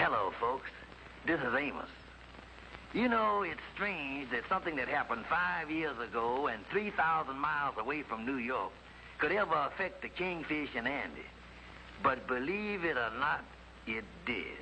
Hello, folks. This is Amos. You know, it's strange that something that happened 5 years ago and 3,000 miles away from New York could ever affect the Kingfish and Andy. But believe it or not, it did.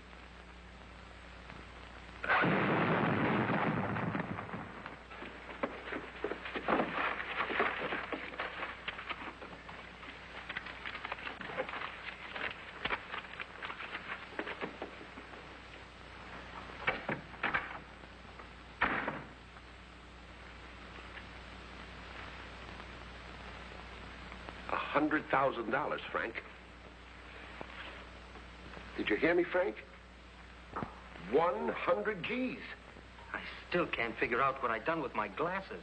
$100,000, Frank. Did you hear me, Frank? 100 G's. I still can't figure out what I done with my glasses.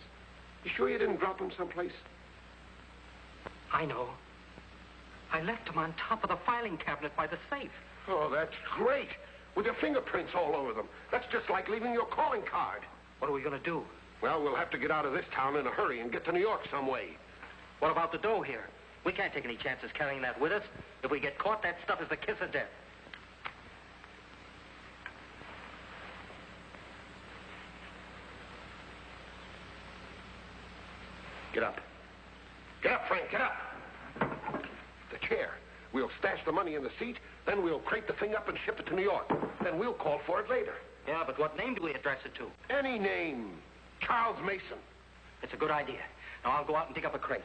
You sure you didn't drop them someplace? I know. I left them on top of the filing cabinet by the safe. Oh, that's great. With your fingerprints all over them. That's just like leaving your calling card. What are we going to do? Well, we'll have to get out of this town in a hurry and get to New York some way. What about the dough here? We can't take any chances carrying that with us. If we get caught, that stuff is the kiss of death. Get up. Get up, Frank, get up. The chair. We'll stash the money in the seat, then we'll crate the thing up and ship it to New York. Then we'll call for it later. Yeah, but what name do we address it to? Any name. Charles Mason. It's a good idea. Now I'll go out and dig up a crate.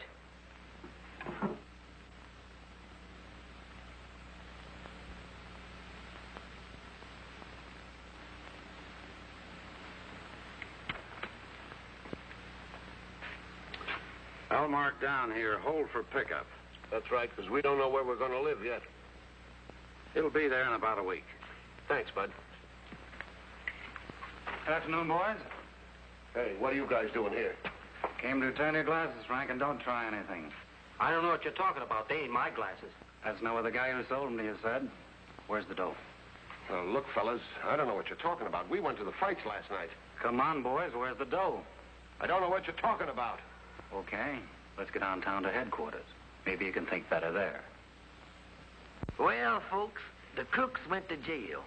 I'll mark down here, hold for pickup. That's right, because we don't know where we're going to live yet. It'll be there in about a week. Thanks, Bud. Good afternoon, boys. Hey, what are you guys doing here? Came to return your glasses, Frank, and don't try anything. I don't know what you're talking about. They ain't my glasses. That's not what the guy who sold them to you said. Where's the dough? Well, look, fellas, I don't know what you're talking about. We went to the fights last night. Come on, boys. Where's the dough? I don't know what you're talking about. Okay. Let's get downtown to headquarters. Maybe you can think better there. Well, folks, the crooks went to jail.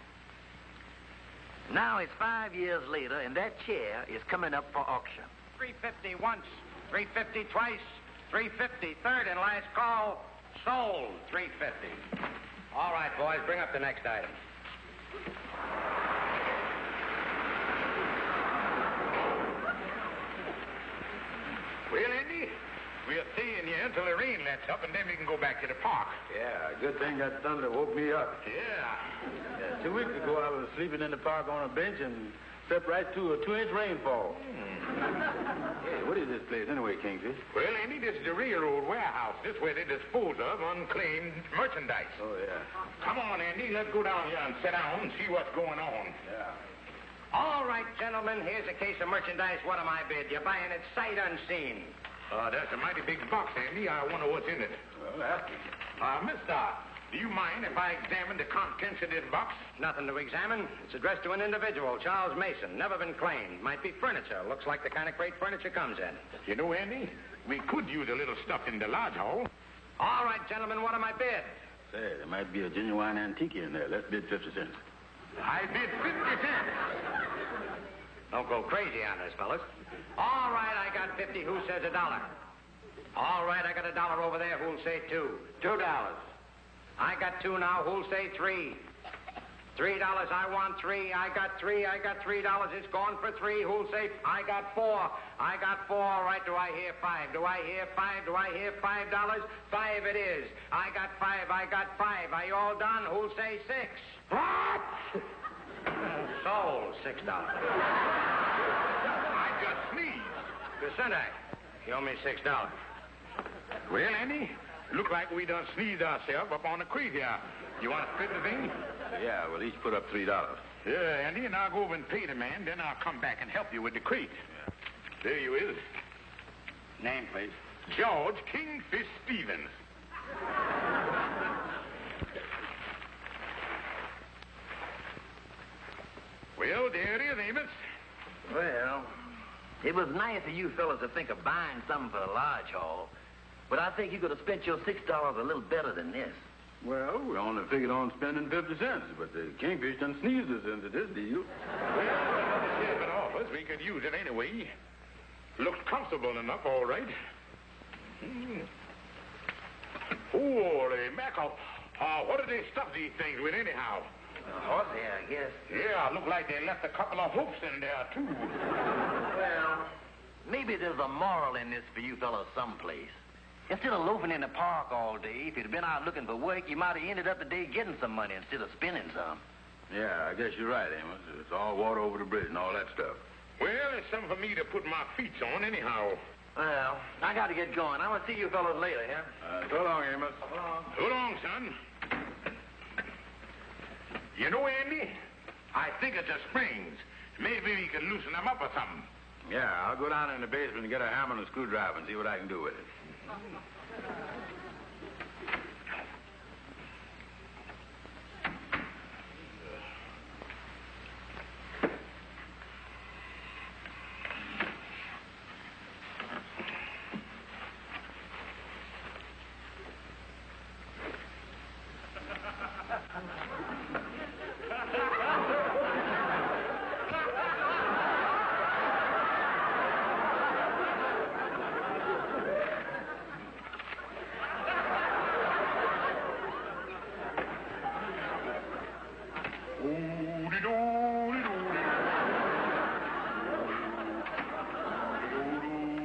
Now it's 5 years later, and that chair is coming up for auction. $350 once, $350 twice, $350 third and last call. Sold, $350. All right, boys, bring up the next item. Well, Andy, we'll stay in here until the rain lets up, and then we can go back to the park. Yeah, good thing that thunder woke me up. Yeah. 2 weeks ago, I was sleeping in the park on a bench and stepped right to a 2-inch rainfall. Hey, what is this place anyway, Kingfish? Well, Andy, this is the railroad warehouse. This is where they dispose of unclaimed merchandise. Oh, yeah. Come on, Andy, let's go down here and sit down and see what's going on. Yeah. All right, gentlemen, here's a case of merchandise. What am I bid? You're buying it sight unseen. That's a mighty big box, Andy. I wonder what's in it. Well, ask me. Mister, do you mind if I examine the contents of this box? Nothing to examine. It's addressed to an individual, Charles Mason. Never been claimed. Might be furniture. Looks like the kind of crate furniture comes in. You know, Andy, we could use a little stuff in the lodge hall. All right, gentlemen, what am I bid? Say, there might be a genuine antique in there. Let's bid 50 cents. I bid 50 cents. Don't go crazy on this, fellas. All right, I got 50. Who says $1? All right, I got $1 over there. Who'll say 2? $2. I got 2 now. Who'll say 3? $3. I want 3. I got 3. I got $3. It's gone for 3. Who'll say? I got 4. I got 4. All right. Do I hear 5? Do I hear 5? Do I hear $5? 5 it is. I got 5. I got 5. Are you all done? Who'll say 6? What? Sold. $6. I just sneezed. Vicente, you owe me $6. Well, Andy, look like we done sneezed ourselves up on the crate here. You want to split the thing? Yeah, we'll each put up $3. Yeah, Andy, and I'll go over and pay the man, then I'll come back and help you with the crate. Yeah. There you is. Name, please. George Kingfish Stevens. Well, there it is, Amos. Well, it was nice of you fellas to think of buying something for the lodge hall, but I think you could have spent your $6 a little better than this. Well, we only figured on spending 50 cents, but the Kingfish done sneezed us into this deal. Well, if it offers, we could use it anyway. Looks comfortable enough, all right. Holy mackerel. What do they stuff these things with anyhow? Horsehair, I guess. Yeah, look like they left a couple of hoops in there, too. Well, maybe there's a moral in this for you fellows someplace. Instead of loafing in the park all day, if you'd been out looking for work, you might have ended up the day getting some money instead of spending some. Yeah, I guess you're right, Amos. It's all water over the bridge and all that stuff. Well, it's something for me to put my feet on anyhow. Well, I got to get going. I'm going to see you fellows later, yeah? So long, Amos. So long, son. You know, Andy, I think it's the springs. Maybe we can loosen them up or something. Yeah, I'll go down in the basement and get a hammer and a screwdriver and see what I can do with it.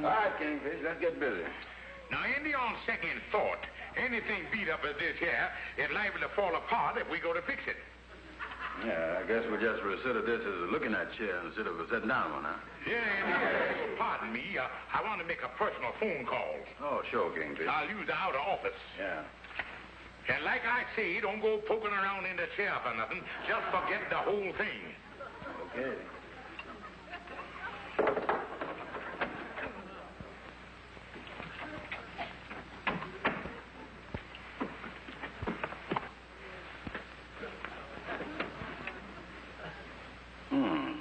All right, Kingfish, let's get busy. Now, Andy, on second thought, anything beat up as this here is liable to fall apart if we go to fix it. Yeah, I guess we just sit at this as a looking at chair instead of a sitting down one, huh? Yeah, Andy, pardon me. I want to make a personal phone call. Oh, sure, Kingfish. I'll use the outer office. Yeah. And like I say, don't go poking around in the chair for nothing. Just forget the whole thing. Okay.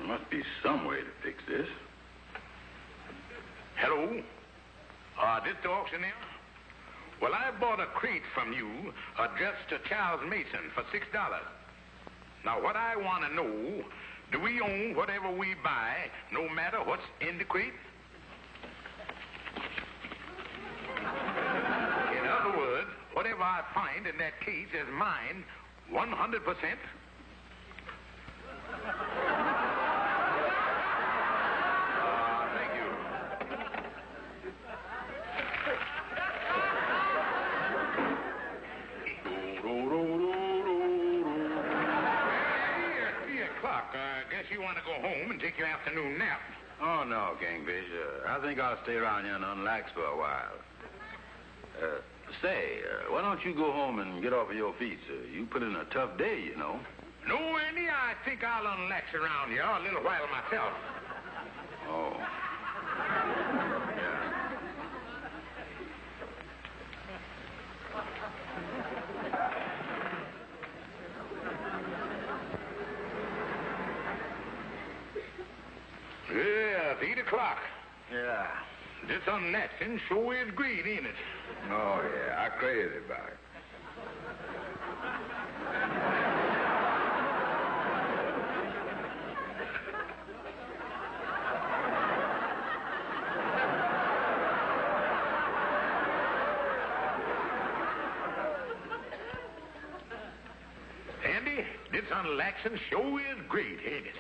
Must be some way to fix this. Hello? This the auctioneer? Well, I bought a crate from you addressed to Charles Mason for $6. Now, what I want to know, do we own whatever we buy, no matter what's in the crate? In other words, whatever I find in that case is mine 100%? Thank you. It's 3 o'clock. I guess you want to go home and take your afternoon nap. Oh, no, Kingfish. I think I'll stay around here and unlax for a while. Why don't you go home and get off of your feet, sir? You put in a tough day, you know. No, Andy, I think I'll unlax around here a little while myself. Oh. Yeah. Yeah, it's 8 o'clock. Yeah. This unlaxing sure is great, ain't it? Oh, yeah. I'm crazy about it. Andy, this unlaxing sure is great, ain't it?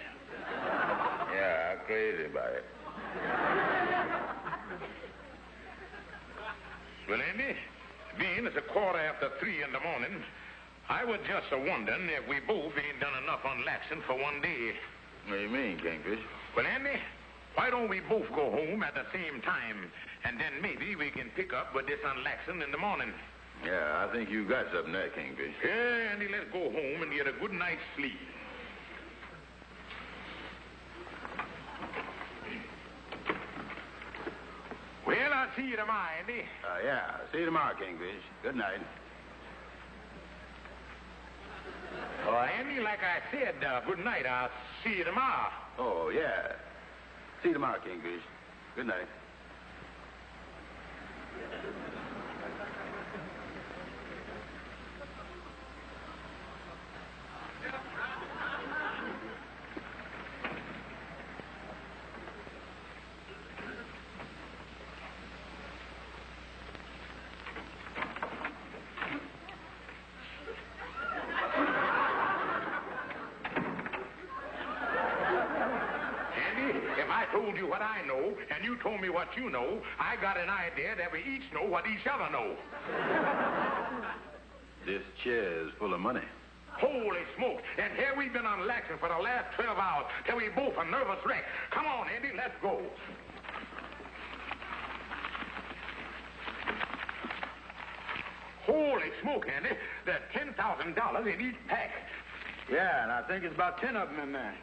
Yeah, I'm crazy about it. Well, Andy, being it's 3:15 in the morning, I was just wondering if we both ain't done enough unlaxing for one day. What do you mean, Kingfish? Well, Andy, why don't we both go home at the same time, and then maybe we can pick up with this unlaxing in the morning. Yeah, I think you got something there, Kingfish. Yeah, Andy, let's go home and get a good night's sleep. Well, I'll see you tomorrow, Andy. Yeah. See you tomorrow, Kingfish. Good night. Andy, like I said, good night. I'll see you tomorrow. Oh, yeah. See you tomorrow, Kingfish. Good night. what I know, and you told me what you know, I got an idea that we each know what each other know. This chair is full of money. Holy smoke. And here we've been on Laxton for the last 12 hours till we both a nervous wreck. Come on, Andy, let's go. Holy smoke, Andy. There's $10,000 in each pack. Yeah, and I think it's about 10 of them in there.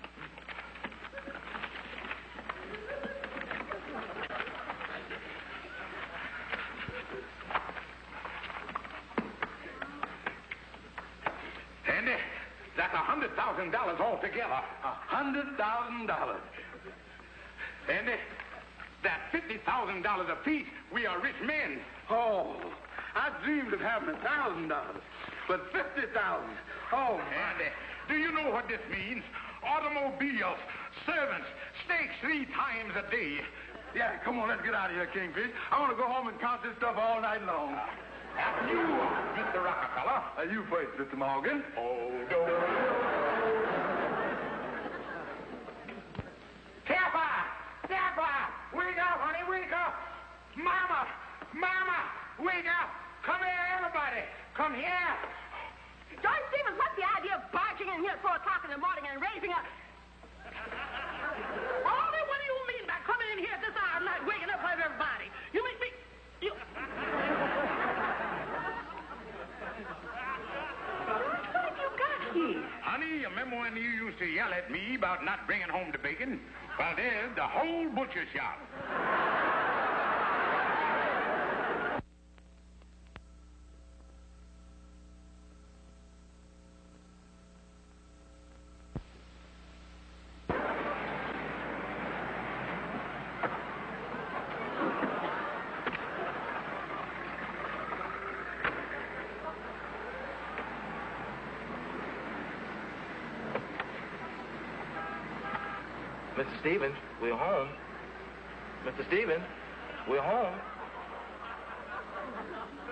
Andy, that's $100,000 altogether. $100,000. Andy, that's $50,000 apiece. We are rich men. Oh, I dreamed of having $1,000, but $50,000. Oh, Andy, do you know what this means? Automobiles, servants, steaks 3 times a day. yeah, come on, let's get out of here, Kingfish. I want to go home and count this stuff all night long. After you, Mr. Rockefeller. You first, Mr. Morgan. Hold on. Pepper! Wake up, honey, wake up! Mama! Wake up! Come here, everybody! Come here! George Stevens, what's the idea of barging in here at 4 o'clock in the morning and raising a... Ollie, what do you mean by coming in here at this hour of night, waking up everybody? You mean me... You... What have you got here? Honey, you remember when you used to yell at me about not bringing home the bacon? Well, there's the whole butcher shop. Mr. Stevens, we're home. Mr. Stevens, we're home.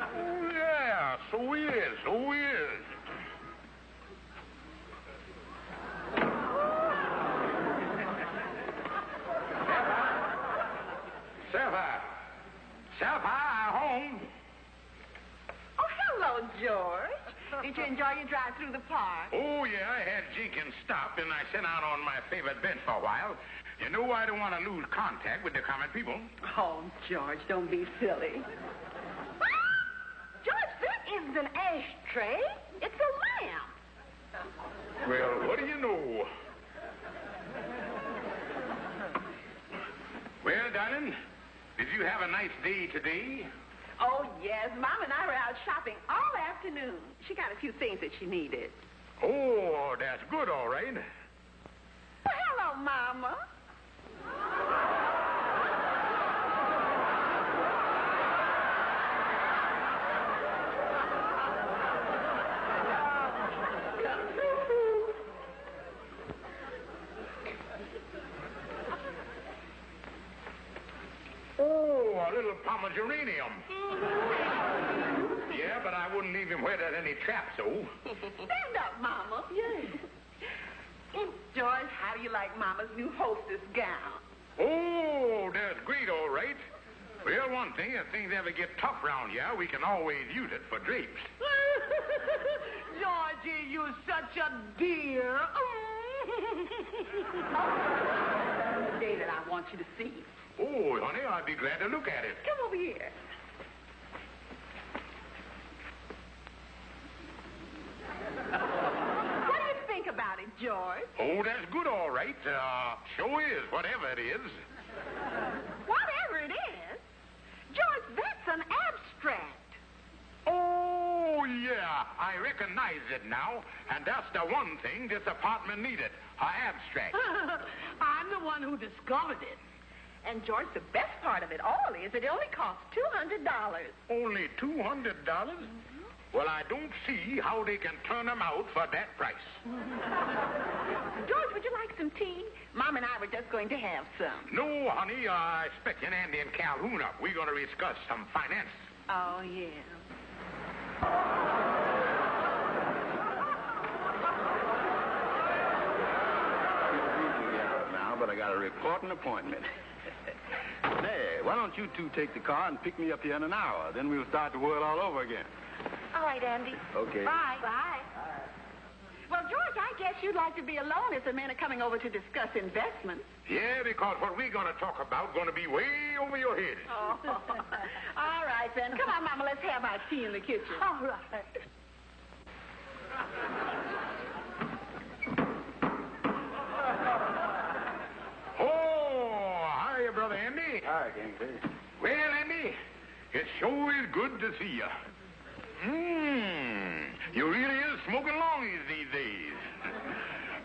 Oh, yeah, so he is. Sapphire, home. Oh, hello, George. Did you enjoy your drive through the park? Oh, yeah, I had Jenkins stop, and I sat out on my favorite bench for a while. You know, I don't want to lose contact with the common people. Oh, George, don't be silly. George, that isn't an ashtray. It's a lamp. Well, what do you know? Well, darling, did you have a nice day today? Oh, yes. Mom and I were out shopping all afternoon. She got a few things that she needed. Oh, that's good, all right. Well, hello, Mama. Oh, a little pomeranium. Yeah, but I wouldn't leave him where there's any trap, so. Stand up, Mama. Yes. George, how do you like Mama's new hostess gown? Oh, that's great, all right. Well, one thing, if things ever get tough round here, we can always use it for drapes. Georgie, you're such a dear. The day that I want you to see. Oh, honey, I'd be glad to look at it. Come over here. What do you think about it, George? Oh, that's good, all right. Sure is, whatever it is. Whatever it is? George, that's an abstract. Oh, yeah, I recognize it now. And that's the one thing this apartment needed, an abstract. I'm the one who discovered it. And, George, the best part of it all is it only costs $200. Only $200? Well, I don't see how they can turn them out for that price. George, would you like some tea? Mom and I were just going to have some. No, honey, I expecting Andy and Calhoun up. We're going to discuss some finance. Oh, yeah. Now, but I got a reporting appointment. why don't you two take the car and pick me up here in an hour? Then we'll start the world all over again. All right, Andy. Okay. Bye. Bye. Well, George, I guess you'd like to be alone if the men are coming over to discuss investments. Yeah, because what we're going to talk about going to be way over your head. Oh. All right, then. Come on, Mama, let's have our tea in the kitchen. All right. Oh, hiya, Brother Andy. Hi, Kingfish. Well, Andy, it sure is good to see you. You really is smoking longies these days.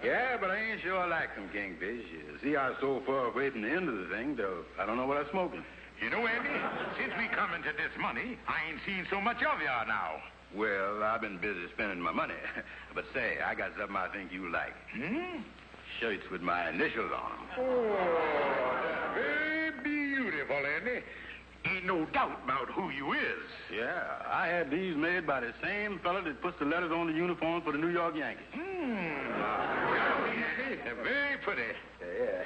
Yeah, but I ain't sure I like them, Kingfish. You see, I'm so far away from the end of the thing, though I don't know what I'm smoking. You know, Andy, since we come into this money, I ain't seen so much of you now. Well, I've been busy spending my money. But say, I got something I think you like. Shirts with my initials on them. Oh, very beautiful, Andy. Ain't no doubt about who you is. Yeah, I had these made by the same fella that puts the letters on the uniform for the New York Yankees. Andy, they're very pretty. Yeah.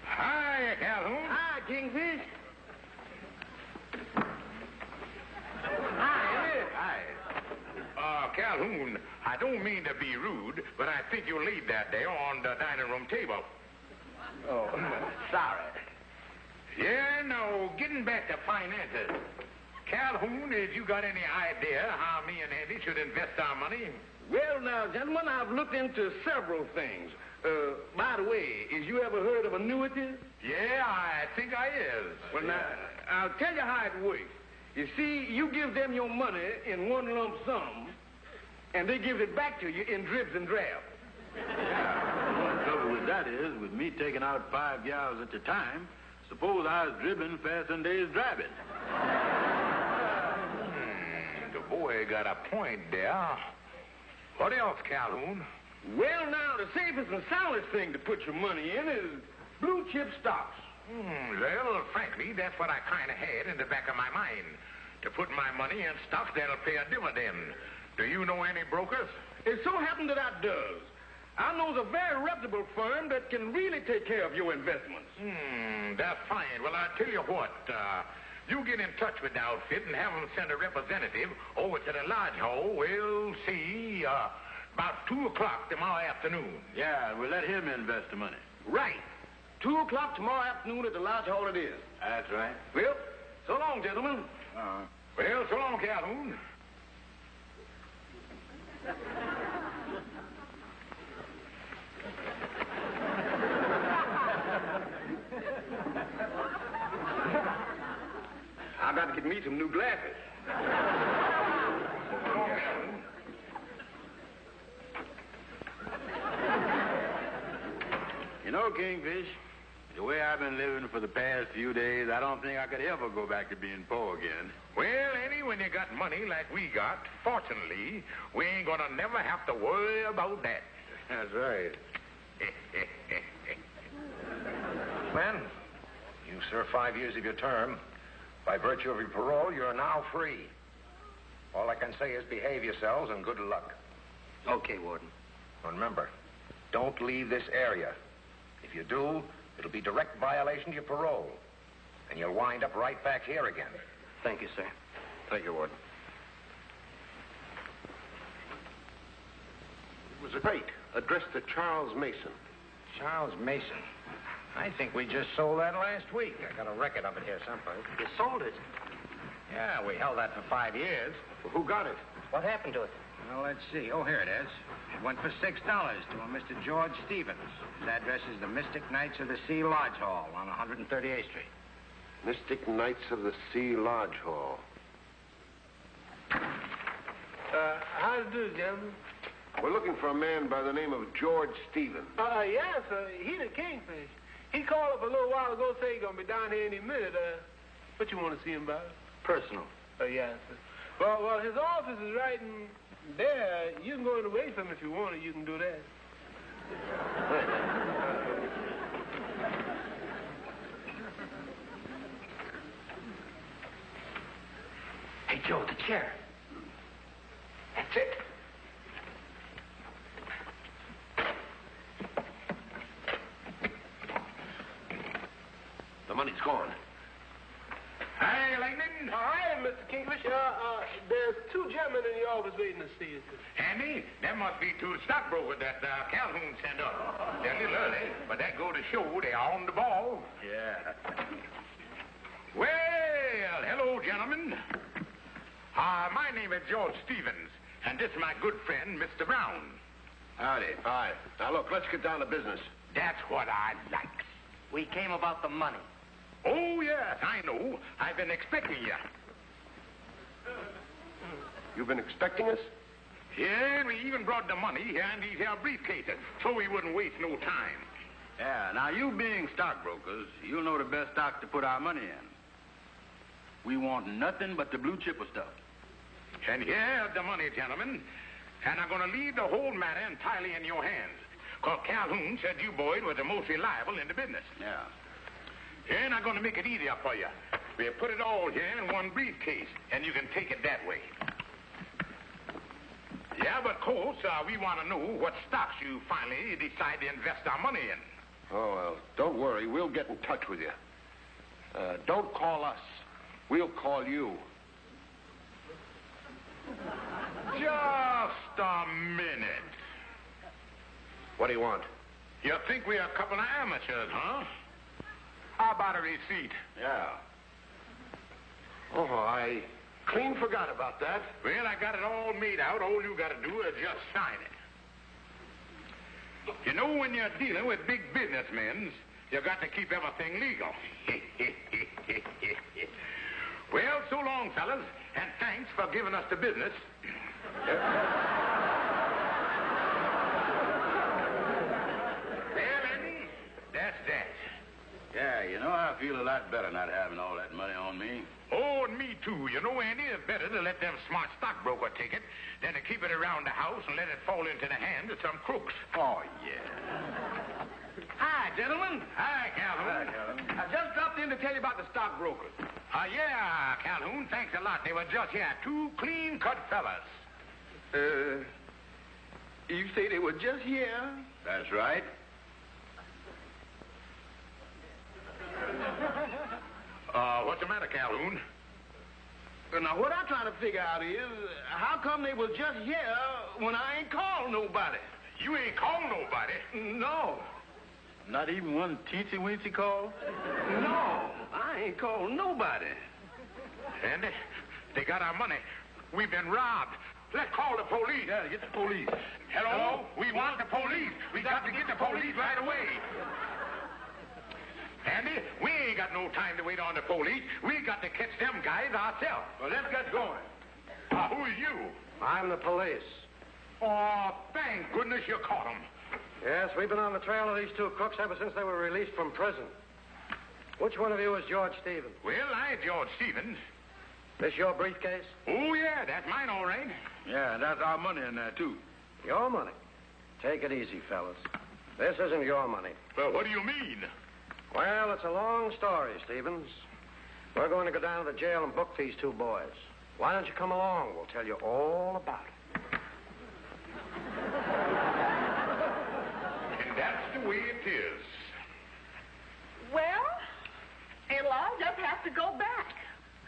Hi, Calhoun. Hi, Kingfish. Calhoun, I don't mean to be rude, but I think you laid that there on the dining room table. Oh, sorry. Yeah, no, getting back to finances. Calhoun, have you got any idea how me and Andy should invest our money? Well, now, gentlemen, I've looked into several things. By the way, is you ever heard of annuities? Yeah, I think I is. Well, now, I'll tell you how it works. You see, you give them your money in one lump sum, and they give it back to you in dribs and drabs. Yeah. The trouble with that is, with me taking out 5 gals at a time, suppose I was dribbling faster than they was driving. The boy got a point there. What else, Calhoun? Well, now, the safest and soundest thing to put your money in is blue chip stocks. Well, frankly, that's what I kind of had in the back of my mind. To put my money in stocks that'll pay a dividend. Do you know any brokers? It so happens that I does. I knows a very reputable firm that can really take care of your investments. That's fine. Well, I'll tell you what. You get in touch with the outfit and have them send a representative over to the lodge hall. We'll see, about 2 o'clock tomorrow afternoon. Yeah, we'll let him invest the money. Right. 2 o'clock tomorrow afternoon at the lodge hall it is. That's right. Well, so long, gentlemen. Well, so long, Calhoun. I got to get me some new glasses. You know, Kingfish, the way I've been living for the past few days, I don't think I could ever go back to being poor again. Well, Eddie, when you got money like we got, fortunately, we ain't gonna never have to worry about that. That's right. Men, you serve 5 years of your term. By virtue of your parole, you're now free. All I can say is behave yourselves and good luck. Okay, Warden. Remember, don't leave this area. If you do, it'll be direct violation of your parole. And you'll wind up right back here again. Thank you, sir. Thank you, Warden. It was a crate addressed to Charles Mason. Charles Mason. I think we just sold that last week. I got a record of it here someplace. You sold it? Yeah, we held that for 5 years. Well, who got it? What happened to it? Well, let's see. Oh, here it is. It went for $6 to a Mr. George Stevens. His address is the Mystic Knights of the Sea Lodge Hall on 138th Street. Mystic Knights of the Sea Lodge Hall. How to do, gentlemen? We're looking for a man by the name of George Stevens. Yes, sir. He the Kingfish. He called up a little while ago, say he's going to be down here any minute. What you want to see him about? Personal. Yes, sir. Well, his office is right in there. You can go in and wait for him if you want to. You can do that. Hey, Joe, the chair. That's it. Mr. Kingfish, there's two gentlemen in the office waiting to see you, sir. Andy, that must be two stockbrokers that Calhoun sent up. They're a little early, but that go to show they are on the ball. Yeah. Well, hello, gentlemen. My name is George Stevens, and this is my good friend, Mr. Brown. Howdy. Hi. Now, look, let's get down to business. That's what I like. We came about the money. Oh, yes, I know. I've been expecting you. You've been expecting us? Yeah, we even brought the money here in these here briefcases, so we wouldn't waste no time. Yeah, now you being stockbrokers, you'll know the best stock to put our money in. We want nothing but the blue chipper stuff. And here's the money, gentlemen. And I'm going to leave the whole matter entirely in your hands. Because Calhoun said you boys were the most reliable in the business. Yeah. And I'm going to make it easier for you. We'll put it all here in one briefcase, and you can take it that way. Yeah, but of course, we want to know what stocks you finally decide to invest our money in. Oh, well, don't worry. We'll get in touch with you. Don't call us. We'll call you. Just a minute. What do you want? You think we're a couple of amateurs, huh? How about a receipt? Yeah. Oh, I clean forgot about that. Well, I got it all made out. All you got to do is just sign it. You know, when you're dealing with big businessmen, you got to keep everything legal. Well, so long, fellas, and thanks for giving us the business. Well, Andy, that's that. Yeah, you know, I feel a lot better not having all that money on me. Oh, and me too. You know, Andy, it's better to let them smart stockbroker take it than to keep it around the house and let it fall into the hands of some crooks. Oh, yeah. Hi, gentlemen. Hi, Calhoun. Hi, Calhoun. I just dropped in to tell you about the stockbrokers. Yeah, Calhoun, thanks a lot. They were just here. Two clean-cut fellas. You say they were just here? That's right. What's the matter, Calhoun? Now, what I'm trying to figure out is, how come they was just here when I ain't called nobody? You ain't called nobody. No. Not even one teensy-weensy call? No, I ain't called nobody. And they got our money. We've been robbed. Let's call the police. Yeah, get the police. Hello? We want the police. We got to get the police right away. Andy, we ain't got no time to wait on the police. We got to catch them guys ourselves. Well, let's get going. Who is you? I'm the police. Oh, thank goodness you caught them. Yes, we've been on the trail of these two crooks ever since they were released from prison. Which one of you is George Stevens? Well, I'm George Stevens. This your briefcase? Oh, yeah, that's mine, all right. Yeah, that's our money in there, too. Your money? Take it easy, fellas. This isn't your money. Well, what do you mean? Well, it's a long story, Stevens. We're going to go down to the jail and book these two boys. Why don't you come along? We'll tell you all about it. And that's the way it is. Well, it'll all just have to go back.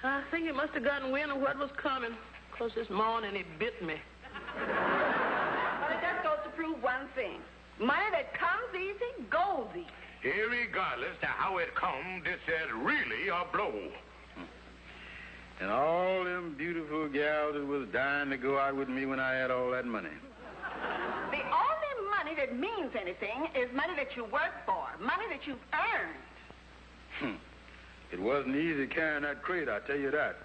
I think he must have gotten wind of what was coming, because this morning he bit me. But it just goes to prove one thing. Money that comes easy, goes easy. Irregardless to how it come, this is really a blow. And all them beautiful gals that was dying to go out with me when I had all that money. The only money that means anything is money that you work for, money that you've earned. It wasn't easy carrying that crate, I tell you that.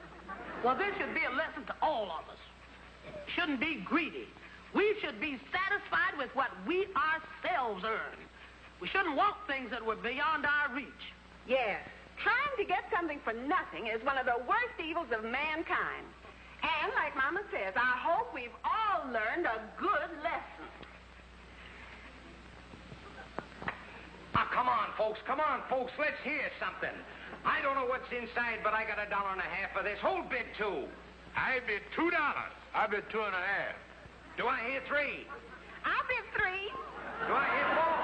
Well, this should be a lesson to all of us. Shouldn't be greedy. We should be satisfied with what we ourselves earn. We shouldn't want things that were beyond our reach. Yes. Trying to get something for nothing is one of the worst evils of mankind. And like Mama says, I hope we've all learned a good lesson. Come on, folks. Come on, folks. Let's hear something. I don't know what's inside, but I got $1.50 for this. Who'll bid $2? I bid $2. I bid 2.5. Do I hear $3? I bid $3. Do I hear $4?